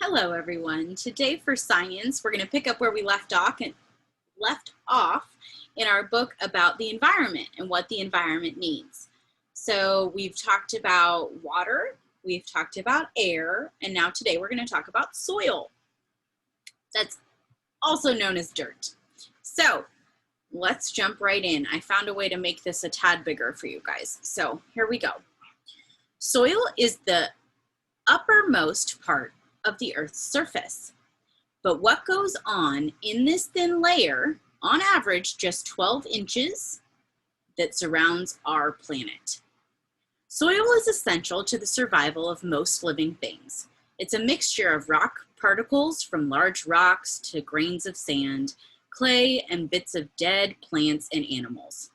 Hello everyone. Today for science, we're going to pick up where we left off in our book about the environment and what the environment needs. So we've talked about water, we've talked about air, and now today we're going to talk about soil. That's also known as dirt. So let's jump right in. I found a way to make this a tad bigger for you guys. So here we go. Soil is the uppermost part of the Earth's surface. But what goes on in this thin layer, on average just 12 inches, that surrounds our planet? Soil is essential to the survival of most living things. It's a mixture of rock particles from large rocks to grains of sand, clay, and bits of dead plants and animals.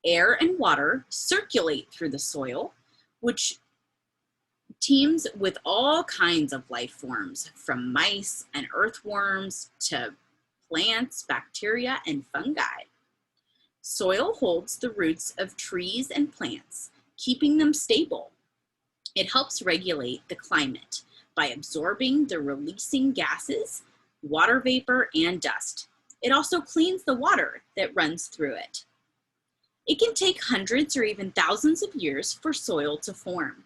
Air and water circulate through the soil, which teams with all kinds of life forms, from mice and earthworms to plants, bacteria, and fungi. Soil holds the roots of trees and plants, keeping them stable. It helps regulate the climate by absorbing the releasing gases, water vapor, and dust. It also cleans the water that runs through it. It can take hundreds or even thousands of years for soil to form.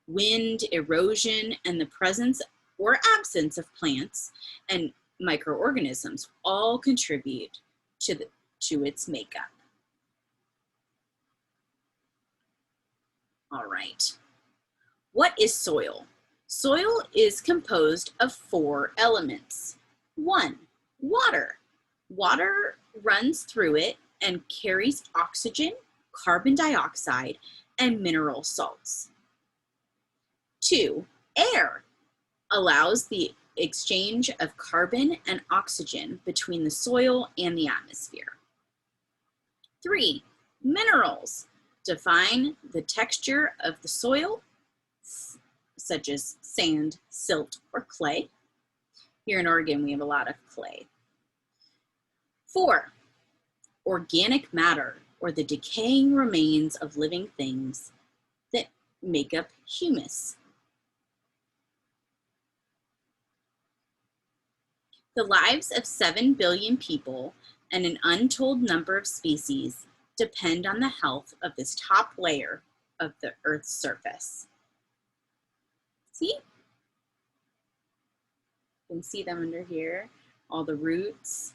Wind, erosion, and the presence or absence of plants and microorganisms all contribute to its makeup. All right. What is soil? Soil is composed of 4 elements. 1, water. Water runs through it and carries oxygen, carbon dioxide, and mineral salts. 2, air allows the exchange of carbon and oxygen between the soil and the atmosphere. 3, minerals define the texture of the soil, such as sand, silt, or clay. Here in Oregon, we have a lot of clay. 4, organic matter, or the decaying remains of living things that make up humus. The lives of 7 billion people and an untold number of species depend on the health of this top layer of the Earth's surface. See? You can see them under here, all the roots.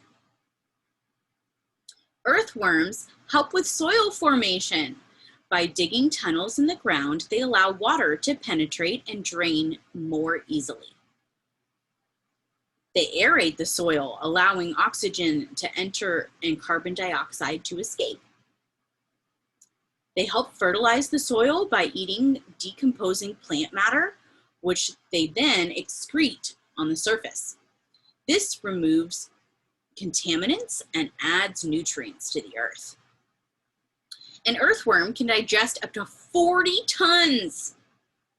Earthworms help with soil formation. By digging tunnels in the ground, they allow water to penetrate and drain more easily. They aerate the soil, allowing oxygen to enter and carbon dioxide to escape. They help fertilize the soil by eating decomposing plant matter, which they then excrete on the surface. This removes contaminants and adds nutrients to the earth. An earthworm can digest up to 40 tons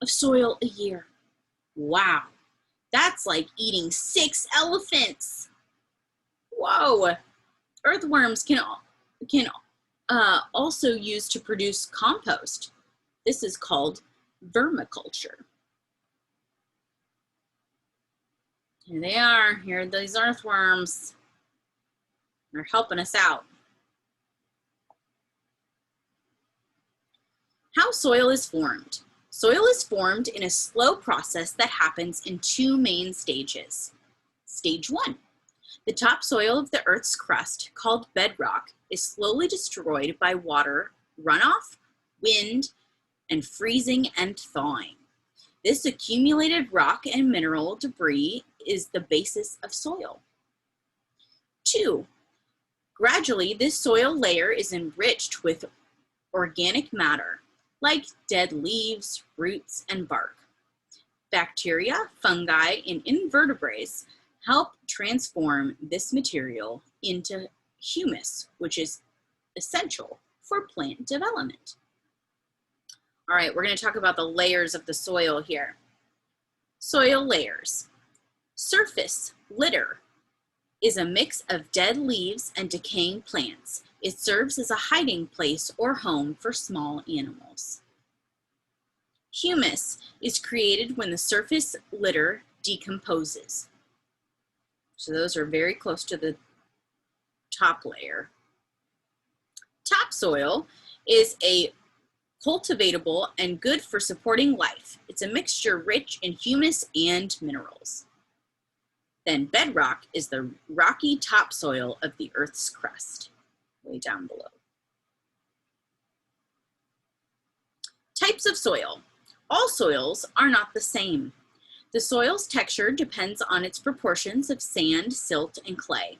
of soil a year. Wow. That's like eating 6 elephants. Whoa. Earthworms can also use to produce compost. This is called vermiculture. Here they are. Here are these earthworms. They're helping us out. How soil is formed. Soil is formed in a slow process that happens in 2 main stages. Stage 1. The topsoil of the Earth's crust, called bedrock, is slowly destroyed by water runoff, wind, and freezing and thawing. This accumulated rock and mineral debris is the basis of soil. 2. Gradually, this soil layer is enriched with organic matter, like dead leaves, roots, and bark. Bacteria, fungi, and invertebrates help transform this material into humus, which is essential for plant development. All right, we're going to talk about the layers of the soil here. Soil layers. Surface litter is a mix of dead leaves and decaying plants. It serves as a hiding place or home for small animals. Humus is created when the surface litter decomposes. So those are very close to the top layer. Topsoil is a cultivatable and good for supporting life. It's a mixture rich in humus and minerals. Then bedrock is the rocky topsoil of the Earth's crust, way down below. Types of soil. All soils are not the same. The soil's texture depends on its proportions of sand, silt, and clay.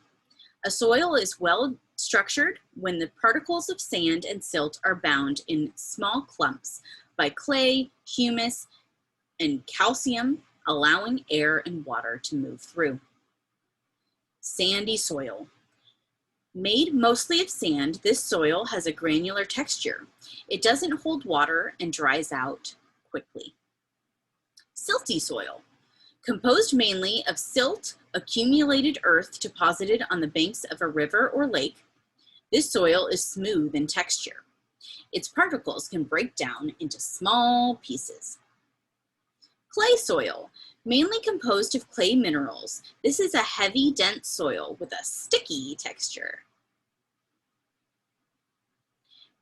A soil is well structured when the particles of sand and silt are bound in small clumps by clay, humus, and calcium, allowing air and water to move through. Sandy soil. Made mostly of sand, this soil has a granular texture. It doesn't hold water and dries out quickly. Silty soil. Composed mainly of silt, accumulated earth deposited on the banks of a river or lake, this soil is smooth in texture. Its particles can break down into small pieces. Clay soil, mainly composed of clay minerals. This is a heavy, dense soil with a sticky texture.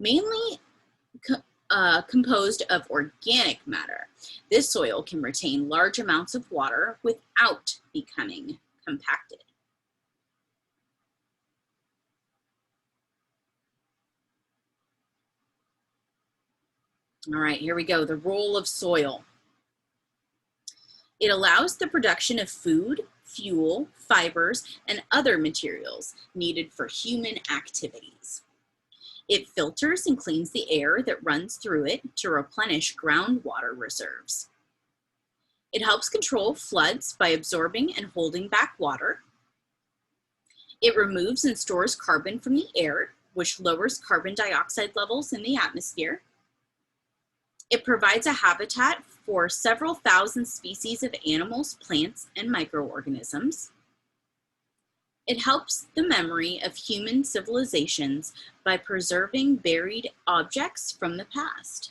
Mainly composed of organic matter. This soil can retain large amounts of water without becoming compacted. All right, here we go. The role of soil. It allows the production of food, fuel, fibers, and other materials needed for human activities. It filters and cleans the air that runs through it to replenish groundwater reserves. It helps control floods by absorbing and holding back water. It removes and stores carbon from the air, which lowers carbon dioxide levels in the atmosphere. It provides a habitat for several thousand species of animals, plants, and microorganisms. It helps the memory of human civilizations by preserving buried objects from the past.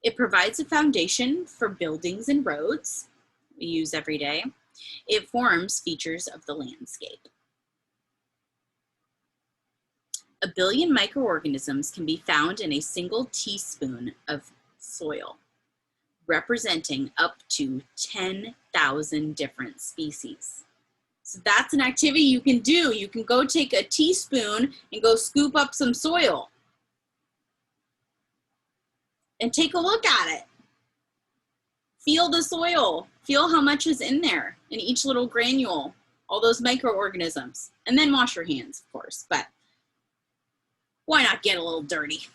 It provides a foundation for buildings and roads we use every day. It forms features of the landscape. 1 billion microorganisms can be found in a single teaspoon of soil, representing up to 10,000 different species. So that's an activity you can do. You can go take a teaspoon and go scoop up some soil and take a look at it. Feel the soil. Feel how much is in there in each little granule, all those microorganisms. And then wash your hands, of course, but why not get a little dirty?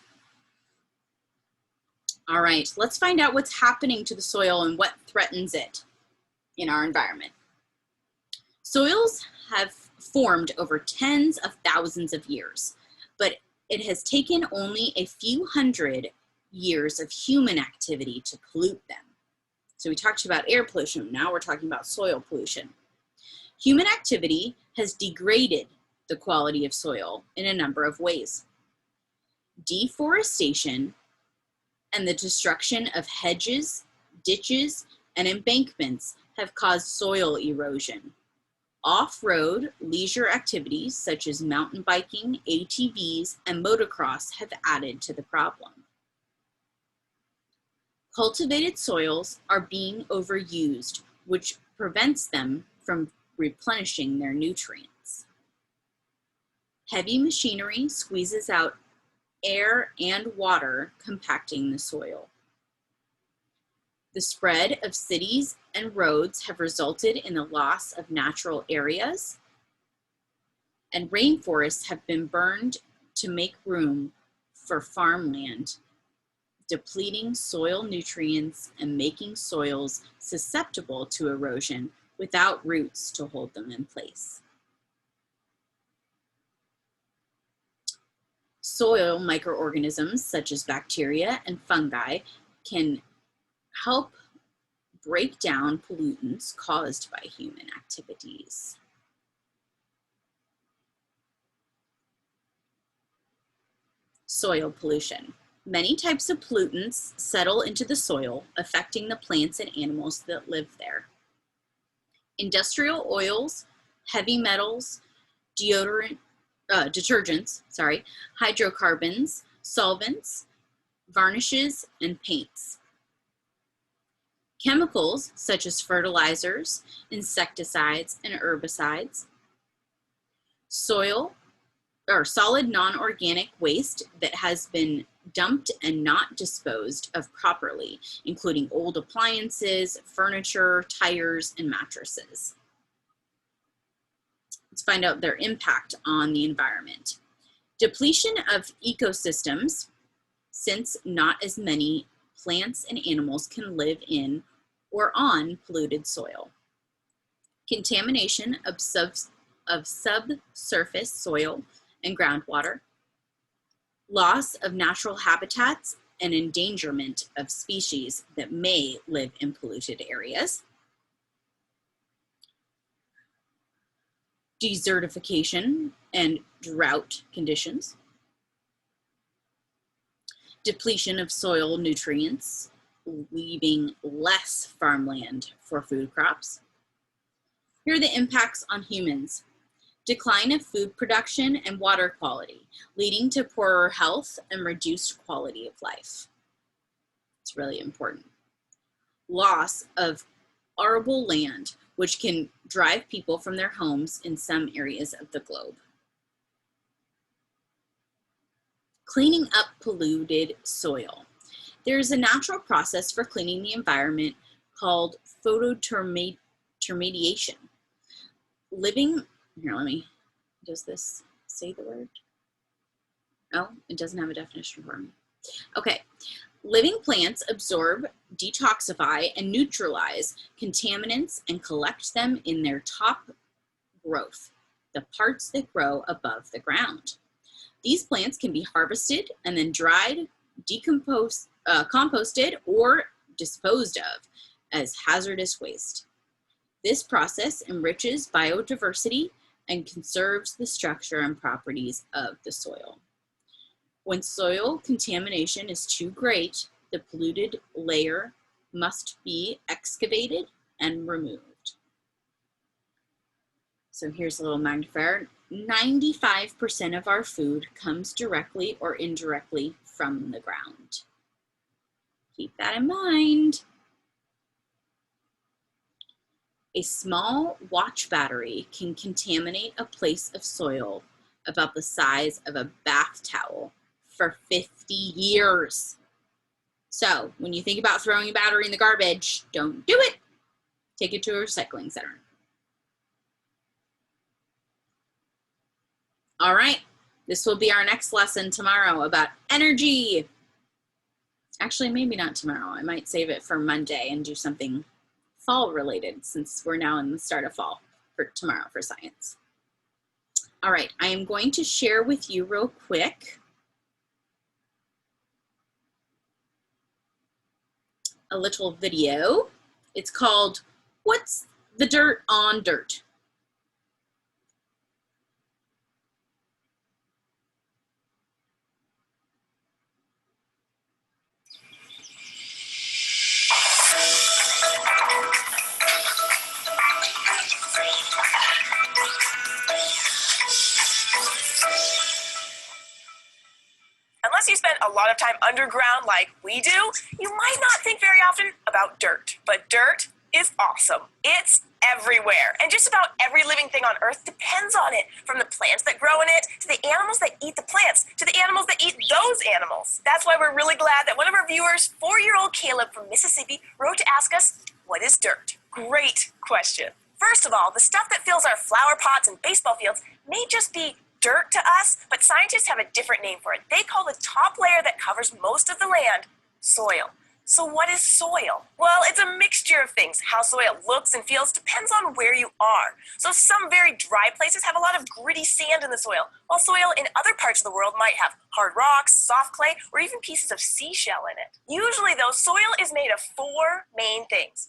All right, let's find out what's happening to the soil and what threatens it in our environment. Soils have formed over tens of thousands of years, but it has taken only a few hundred years of human activity to pollute them. So we talked about air pollution, now we're talking about soil pollution. Human activity has degraded the quality of soil in a number of ways. Deforestation and the destruction of hedges, ditches, and embankments have caused soil erosion. Off-road leisure activities such as mountain biking, ATVs, and motocross have added to the problem. Cultivated soils are being overused, which prevents them from replenishing their nutrients. Heavy machinery squeezes out air and water, compacting the soil. The spread of cities and roads have resulted in the loss of natural areas, and rainforests have been burned to make room for farmland, depleting soil nutrients and making soils susceptible to erosion without roots to hold them in place. Soil microorganisms such as bacteria and fungi can help break down pollutants caused by human activities. Soil pollution. Many types of pollutants settle into the soil, affecting the plants and animals that live there. Industrial oils, heavy metals, detergents, hydrocarbons, solvents, varnishes, and paints. Chemicals such as fertilizers, insecticides, and herbicides. Solid non-organic waste that has been dumped and not disposed of properly, including old appliances, furniture, tires, and mattresses. Let's find out their impact on the environment. Depletion of ecosystems, since not as many plants and animals can live in or on polluted soil. Contamination of subsurface soil and groundwater. Loss of natural habitats and endangerment of species that may live in polluted areas. Desertification and drought conditions. Depletion of soil nutrients, leaving less farmland for food crops. Here are the impacts on humans. Decline of food production and water quality, leading to poorer health and reduced quality of life. It's really important. Loss of arable land, which can drive people from their homes in some areas of the globe. Cleaning up polluted soil. There's a natural process for cleaning the environment called phototermediation. Does this say the word? Oh, it doesn't have a definition for me. Okay, living plants absorb, detoxify, and neutralize contaminants and collect them in their top growth, the parts that grow above the ground. These plants can be harvested and then dried, composted, or disposed of as hazardous waste. This process enriches biodiversity and conserves the structure and properties of the soil. When soil contamination is too great, the polluted layer must be excavated and removed. So here's a little magnifier. 95% of our food comes directly or indirectly from the ground. Keep that in mind. A small watch battery can contaminate a place of soil about the size of a bath towel for 50 years. So when you think about throwing a battery in the garbage, don't do it. Take it to a recycling center. All right, this will be our next lesson tomorrow about energy. Actually, maybe not tomorrow. I might save it for Monday and do something fall related since we're now in the start of fall for tomorrow for science. All right, I am going to share with you real quick a little video. It's called What's the Dirt on Dirt? Unless you spend a lot of time underground like we do, you might not think very often about dirt. But dirt is awesome. It's everywhere. And just about every living thing on Earth depends on it, from the plants that grow in it, to the animals that eat the plants, to the animals that eat those animals. That's why we're really glad that one of our viewers, 4-year-old Caleb from Mississippi, wrote to ask us, what is dirt? Great question. First of all, the stuff that fills our flower pots and baseball fields may just be dirt to us, but scientists have a different name for it. They call the top layer that covers most of the land soil. So what is soil? Well, it's a mixture of things. How soil looks and feels depends on where you are. So some very dry places have a lot of gritty sand in the soil, while soil in other parts of the world might have hard rocks, soft clay, or even pieces of seashell in it. Usually though, soil is made of 4 main things: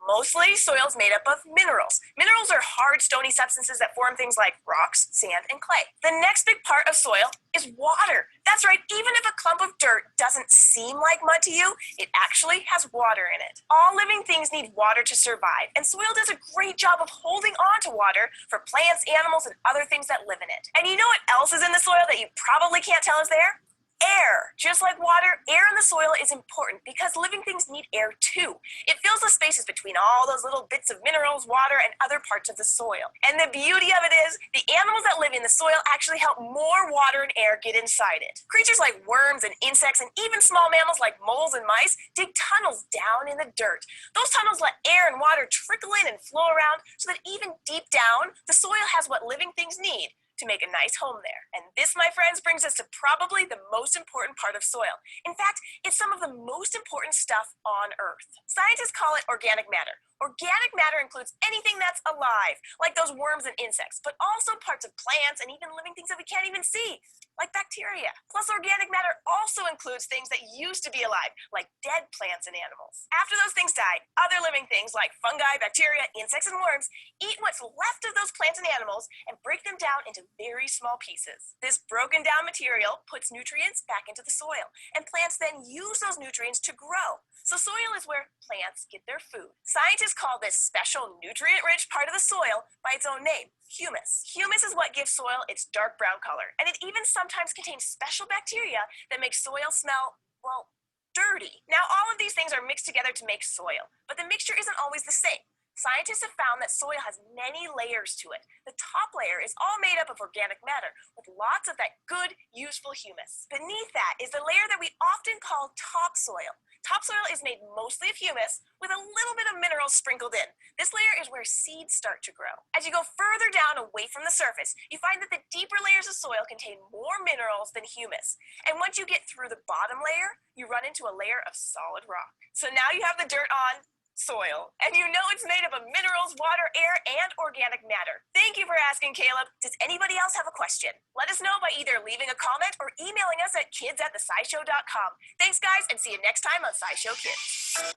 Mostly, soil is made up of minerals. Minerals are hard, stony substances that form things like rocks, sand, and clay. The next big part of soil is water. That's right, even if a clump of dirt doesn't seem like mud to you, it actually has water in it. All living things need water to survive, and soil does a great job of holding on to water for plants, animals, and other things that live in it. And you know what else is in the soil that you probably can't tell is there? Air. Just like water, air in the soil is important because living things need air too. It fills the spaces between all those little bits of minerals, water, and other parts of the soil. And the beauty of it is, the animals that live in the soil actually help more water and air get inside it. Creatures like worms and insects and even small mammals like moles and mice dig tunnels down in the dirt. Those tunnels let air and water trickle in and flow around so that even deep down, the soil has what living things need to make a nice home there. And this, my friends, brings us to probably the most important part of soil. In fact, it's some of the most important stuff on Earth. Scientists call it organic matter. Organic matter includes anything that's alive, like those worms and insects, but also parts of plants and even living things that we can't even see, like bacteria. Plus, organic matter also includes things that used to be alive, like dead plants and animals. After those things die, other living things like fungi, bacteria, insects, and worms eat what's left of those plants and animals and break them down into very small pieces. This broken down material puts nutrients back into the soil, and plants then use those nutrients to grow. So soil is where plants get their food. Scientists call this special nutrient-rich part of the soil by its own name, humus. Humus is what gives soil its dark brown color, and it even sometimes contains special bacteria that make soil smell, well, dirty. Now, all of these things are mixed together to make soil, but the mixture isn't always the same. Scientists have found that soil has many layers to it. The top layer is all made up of organic matter with lots of that good, useful humus. Beneath that is the layer that we often call topsoil. Topsoil is made mostly of humus with a little bit of minerals sprinkled in. This layer is where seeds start to grow. As you go further down away from the surface, you find that the deeper layers of soil contain more minerals than humus. And once you get through the bottom layer, you run into a layer of solid rock. So now you have the dirt on soil, and you know it's made up of minerals, water, air, and organic matter. Thank you for asking, Caleb. Does anybody else have a question? Let us know by either leaving a comment or emailing us at kids@thescishow.com. Thanks, guys, and see you next time on SciShow Kids.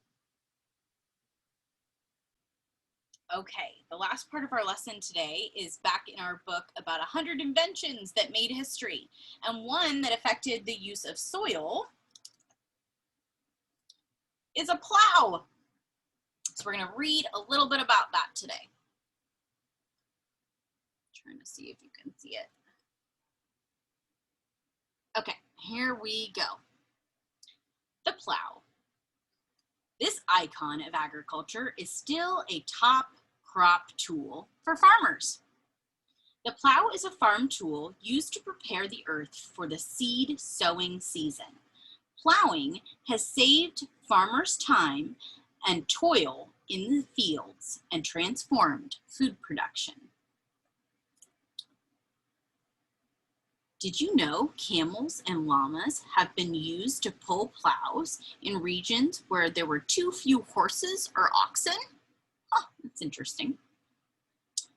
Okay, the last part of our lesson today is back in our book about 100 inventions that made history, and one that affected the use of soil is a plow. So we're going to read a little bit about that today. Trying to see if you can see it. Okay, here we go. The plow. This icon of agriculture is still a top crop tool for farmers. The plow is a farm tool used to prepare the earth for the seed sowing season. Plowing has saved farmers time and toil in the fields and transformed food production. Did you know camels and llamas have been used to pull plows in regions where there were too few horses or oxen? Huh, that's interesting.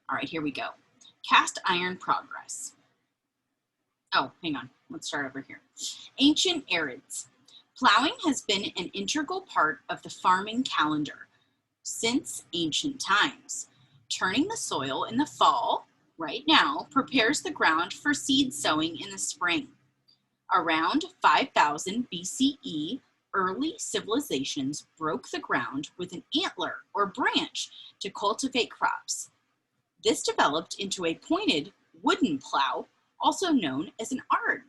All right, here we go. Cast iron progress. Oh, hang on, let's start over here. Ancient eras. Plowing has been an integral part of the farming calendar since ancient times. Turning the soil in the fall, right now, prepares the ground for seed sowing in the spring. Around 5000 BCE, early civilizations broke the ground with an antler or branch to cultivate crops. This developed into a pointed wooden plow, also known as an ard.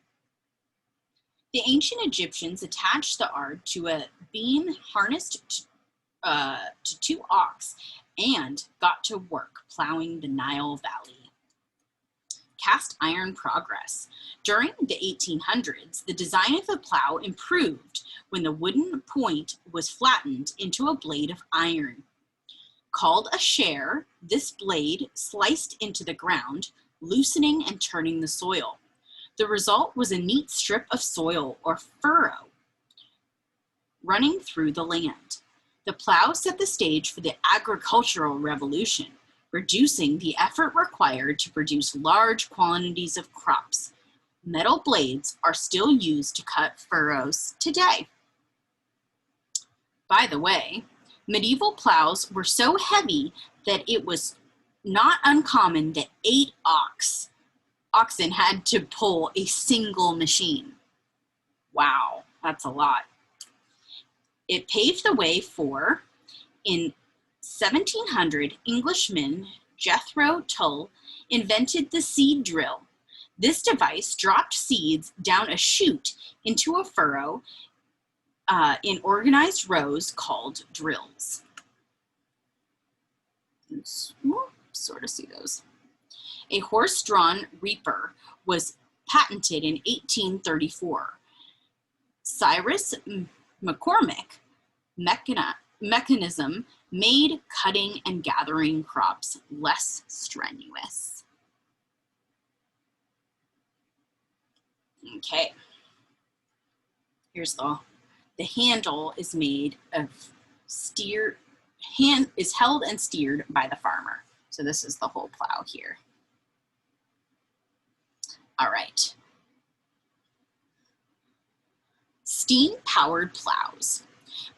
The ancient Egyptians attached the ard to a beam harnessed to two ox and got to work plowing the Nile Valley. Cast iron progress. During the 1800s, the design of the plow improved when the wooden point was flattened into a blade of iron. Called a share, this blade sliced into the ground, loosening and turning the soil. The result was a neat strip of soil or furrow running through the land. The plow set the stage for the agricultural revolution, reducing the effort required to produce large quantities of crops. Metal blades are still used to cut furrows today. By the way, Medieval plows were so heavy that it was not uncommon that 8 oxen had to pull a single machine. Wow, that's a lot. It paved the way for, in 1700, Englishman Jethro Tull invented the seed drill. This device dropped seeds down a chute into a furrow in organized rows called drills. Sort of see those. A horse-drawn reaper was patented in 1834. Cyrus McCormick mechanism made cutting and gathering crops less strenuous. Okay, here's the handle is made of is held and steered by the farmer. So this is the whole plow here. All right. Steam-powered plows.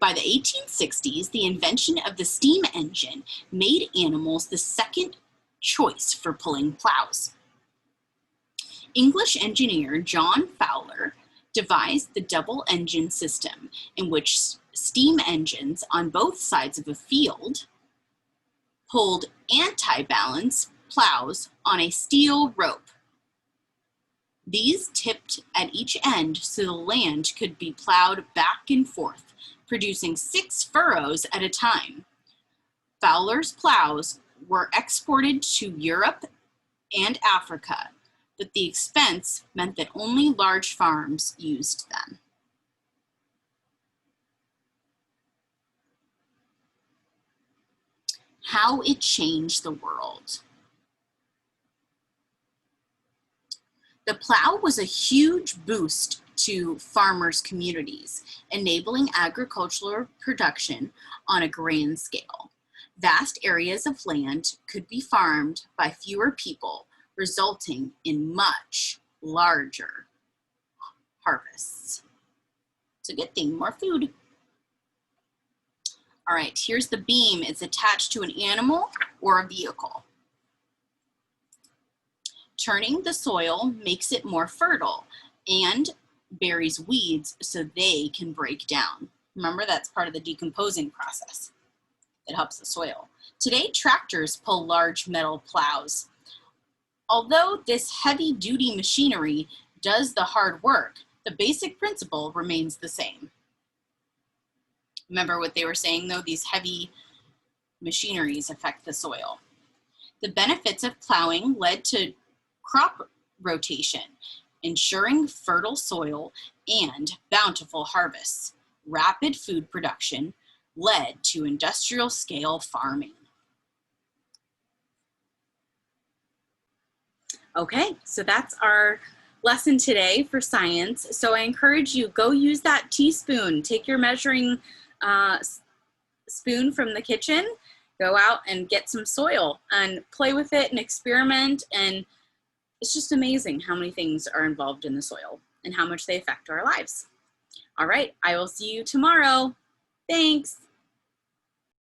By the 1860s, the invention of the steam engine made animals the second choice for pulling plows. English engineer John Fowler devised the double engine system, in which steam engines on both sides of a field pulled anti-balance plows on a steel rope. These tipped at each end so the land could be plowed back and forth, producing 6 furrows at a time. Fowler's plows were exported to Europe and Africa, but the expense meant that only large farms used them. How it changed the world. The plow was a huge boost to farmers' communities, enabling agricultural production on a grand scale. Vast areas of land could be farmed by fewer people, resulting in much larger harvests. It's a good thing, more food. All right, here's the beam. It's attached to an animal or a vehicle. Turning the soil makes it more fertile and buries weeds so they can break down. Remember, that's part of the decomposing process that helps the soil. Today, tractors pull large metal plows. Although this heavy-duty machinery does the hard work, the basic principle remains the same. Remember what they were saying, though? These heavy machineries affect the soil. The benefits of plowing led to crop rotation, ensuring fertile soil and bountiful harvests. Rapid food production led to industrial-scale farming. Okay, so that's our lesson today for science. So I encourage you, go use that teaspoon. Take your measuring spoon from the kitchen, go out and get some soil and play with it and experiment. And it's just amazing how many things are involved in the soil and how much they affect our lives. All right, I will see you tomorrow. Thanks.